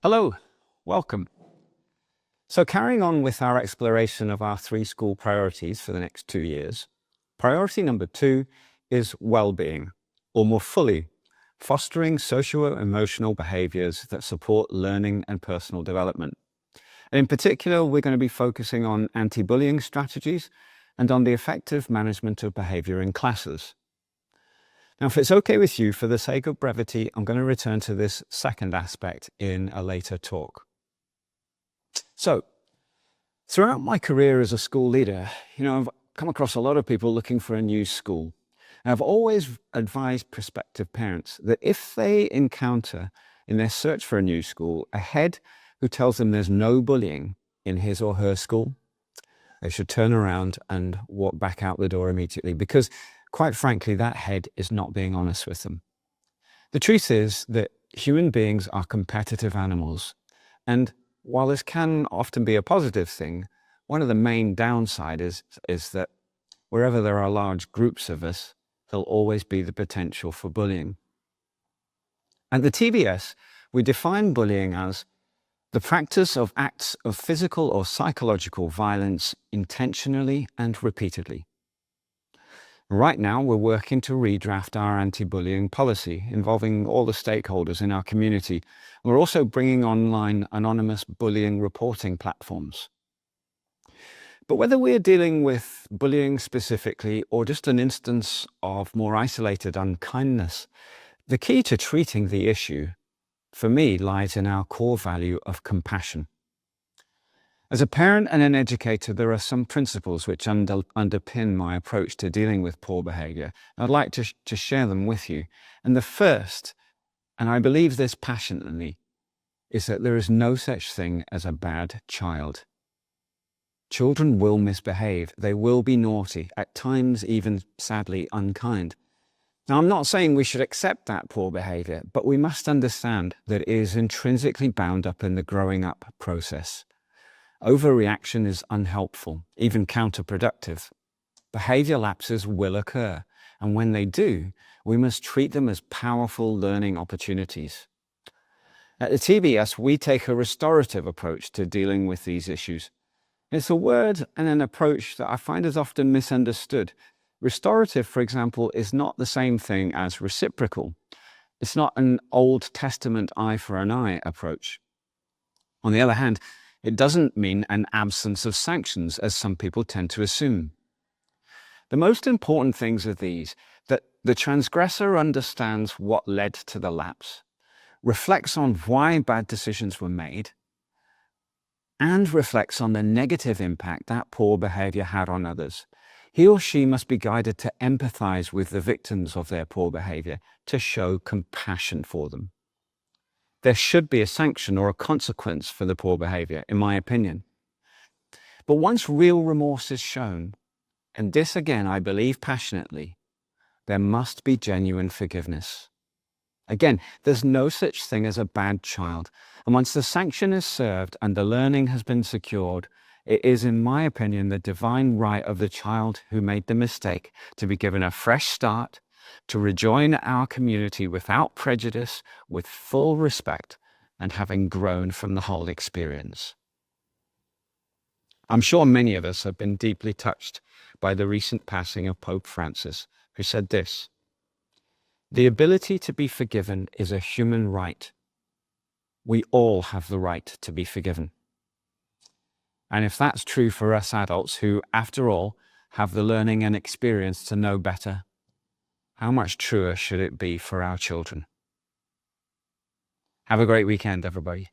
Hello, welcome. So carrying on with our exploration of our 3 school priorities for the next 2 years, priority number 2 is well-being, or more fully, fostering socio-emotional behaviors that support learning and personal development. And in particular, we're going to be focusing on anti-bullying strategies and on the effective management of behavior in classes. Now, if it's okay with you, for the sake of brevity, I'm going to return to this second aspect in a later talk. So, throughout my career as a school leader, I've come across a lot of people looking for a new school. And I've always advised prospective parents that if they encounter in their search for a new school a head who tells them there's no bullying in his or her school, they should turn around and walk back out the door immediately, because quite frankly, that head is not being honest with them. The truth is that human beings are competitive animals, and while this can often be a positive thing, one of the main downsides is that wherever there are large groups of us, there'll always be the potential for bullying. At the TBS, we define bullying as the practice of acts of physical or psychological violence intentionally and repeatedly. Right now, we're working to redraft our anti-bullying policy involving all the stakeholders in our community. We're also bringing online anonymous bullying reporting platforms. But whether we're dealing with bullying specifically or just an instance of more isolated unkindness, the key to treating the issue, for me, lies in our core value of compassion. As a parent and an educator, there are some principles which underpin my approach to dealing with poor behavior. I'd like to share them with you. And the first, and I believe this passionately, is that there is no such thing as a bad child. Children will misbehave. They will be naughty, at times even sadly unkind. Now, I'm not saying we should accept that poor behavior, but we must understand that it is intrinsically bound up in the growing up process. Overreaction is unhelpful, even counterproductive. Behavior lapses will occur, and when they do, we must treat them as powerful learning opportunities. At the TBS, we take a restorative approach to dealing with these issues. It's a word and an approach that I find is often misunderstood. Restorative, for example, is not the same thing as reciprocal. It's not an Old Testament eye for an eye approach. On the other hand, it doesn't mean an absence of sanctions, as some people tend to assume. The most important things are these: that the transgressor understands what led to the lapse, reflects on why bad decisions were made, and reflects on the negative impact that poor behavior had on others. He or she must be guided to empathize with the victims of their poor behavior, to show compassion for them. There should be a sanction or a consequence for the poor behavior, in my opinion. But once real remorse is shown, and this again I believe passionately, there must be genuine forgiveness. Again, there's no such thing as a bad child. And once the sanction is served and the learning has been secured, it is, in my opinion, the divine right of the child who made the mistake to be given a fresh start, to rejoin our community without prejudice, with full respect, and having grown from the whole experience. I'm sure many of us have been deeply touched by the recent passing of Pope Francis, who said this: "The ability to be forgiven is a human right. We all have the right to be forgiven." And if that's true for us adults who, after all, have the learning and experience to know better, how much truer should it be for our children? Have a great weekend, everybody.